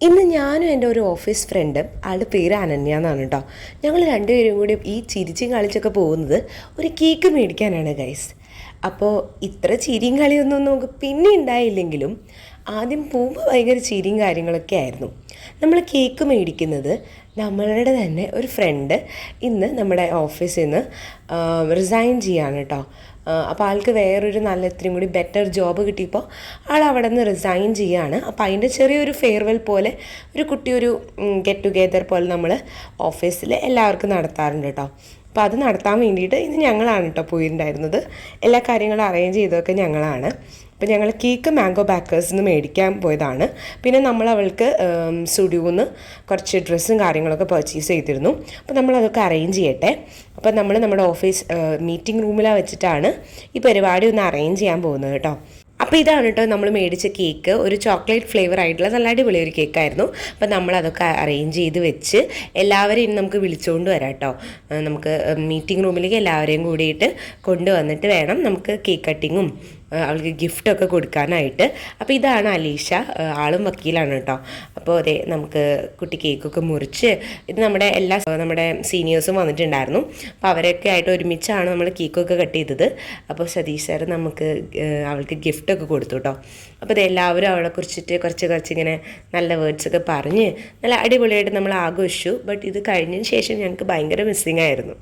ഇന്ന് ഞാനും എൻ്റെ ഒരു ഓഫീസ് ഫ്രണ്ടും, ആളുടെ പേര് അനന്യ എന്നാണ് കേട്ടോ. ഞങ്ങൾ രണ്ടുപേരും കൂടി ഈ ചിരിച്ചും കളിച്ചൊക്കെ പോകുന്നത് ഒരു കേക്ക് മേടിക്കാനാണ് ഗൈസ്. അപ്പോൾ ഇത്ര ചിരിയും കളിയൊന്നും നമുക്ക് പിന്നെ ഉണ്ടായില്ലെങ്കിലും ആദ്യം പോകുമ്പോൾ ഭയങ്കര ചിരിയും കാര്യങ്ങളൊക്കെ ആയിരുന്നു. നമ്മൾ കേക്ക് മേടിക്കുന്നത് നമ്മളുടെ തന്നെ ഒരു ഫ്രണ്ട് ഇന്ന് നമ്മുടെ ഓഫീസിൽ നിന്ന് റിസൈൻ ചെയ്യാണ് കേട്ടോ. അപ്പോൾ ആൾക്ക് വേറൊരു നല്ല ഇത്രയും കൂടി ബെറ്റർ ജോബ് കിട്ടിയപ്പോൾ ആൾ അവിടെ നിന്ന് റിസൈൻ ചെയ്യുകയാണ്. അപ്പോൾ അതിൻ്റെ ചെറിയൊരു ഫെയർവെൽ പോലെ ഒരു കുട്ടിയൊരു ഗെറ്റ് ടുഗെദർ പോലെ നമ്മൾ ഓഫീസിൽ എല്ലാവർക്കും നടത്താറുണ്ട് കേട്ടോ. അപ്പോൾ അത് നടത്താൻ വേണ്ടിയിട്ട് ഇന്ന് ഞങ്ങളാണ് കേട്ടോ പോയിട്ടുണ്ടായിരുന്നത്. എല്ലാ കാര്യങ്ങളും അറേഞ്ച് ചെയ്തതൊക്കെ ഞങ്ങളാണ്. അപ്പോൾ ഞങ്ങൾ കേക്ക് മാംഗോ ബേക്കേഴ്സിൽ നിന്ന് മേടിക്കാൻ പോയതാണ്. പിന്നെ നമ്മൾ അവൾക്ക് സ്റ്റുഡിയോയിൽ നിന്ന് കുറച്ച് ഡ്രസ്സും കാര്യങ്ങളൊക്കെ പർച്ചേസ് ചെയ്തിരുന്നു. അപ്പോൾ നമ്മളതൊക്കെ അറേഞ്ച് ചെയ്യട്ടെ. അപ്പോൾ നമ്മൾ നമ്മുടെ ഓഫീസ് മീറ്റിംഗ് റൂമിലാണ് വെച്ചിട്ടാണ് ഈ പരിപാടി ഒന്ന് അറേഞ്ച് ചെയ്യാൻ പോകുന്നത് കേട്ടോ. അപ്പോൾ ഇതാണ് കേട്ടോ നമ്മൾ മേടിച്ച കേക്ക്. ഒരു ചോക്ലേറ്റ് ഫ്ലേവർ ആയിട്ടുള്ള നല്ല അടിപൊളി ഒരു കേക്കായിരുന്നു. അപ്പോൾ നമ്മളതൊക്കെ അറേഞ്ച് ചെയ്ത് വെച്ച് എല്ലാവരെയും നമുക്ക് വിളിച്ചുകൊണ്ട് വരാം കേട്ടോ. നമുക്ക് മീറ്റിംഗ് റൂമിലേക്ക് എല്ലാവരെയും കൂടിയിട്ട് കൊണ്ടുവന്നിട്ട് വേണം നമുക്ക് കേക്ക് കട്ടിങ്ങും അവൾക്ക് ഗിഫ്റ്റൊക്കെ കൊടുക്കാനായിട്ട്. അപ്പോൾ ഇതാണ് അലീഷ, ആളും വക്കീലാണ് കേട്ടോ. അപ്പോൾ അതെ നമുക്ക് കുട്ടി കേക്കൊക്കെ മുറിച്ച് ഇത് നമ്മുടെ സീനിയേഴ്സും വന്നിട്ടുണ്ടായിരുന്നു. അപ്പോൾ അവരൊക്കെ ആയിട്ട് ഒരുമിച്ചാണ് നമ്മൾ കേക്കൊക്കെ കട്ട് ചെയ്തത്. അപ്പോൾ സതീഷ് സാർ നമുക്ക് അവൾക്ക് ഗിഫ്റ്റൊക്കെ കൊടുത്തു കേട്ടോ. അപ്പോൾ ഇത് എല്ലാവരും അവളെ കുറിച്ചിട്ട് കുറച്ചിങ്ങനെ നല്ല വേർഡ്സൊക്കെ പറഞ്ഞ് നല്ല അടിപൊളിയായിട്ട് നമ്മൾ ആഘോഷിച്ചു. ബട്ട് ഇത് കഴിഞ്ഞതിന് ശേഷം ഞങ്ങൾക്ക് ഭയങ്കര മിസ്സിങ് ആയിരുന്നു.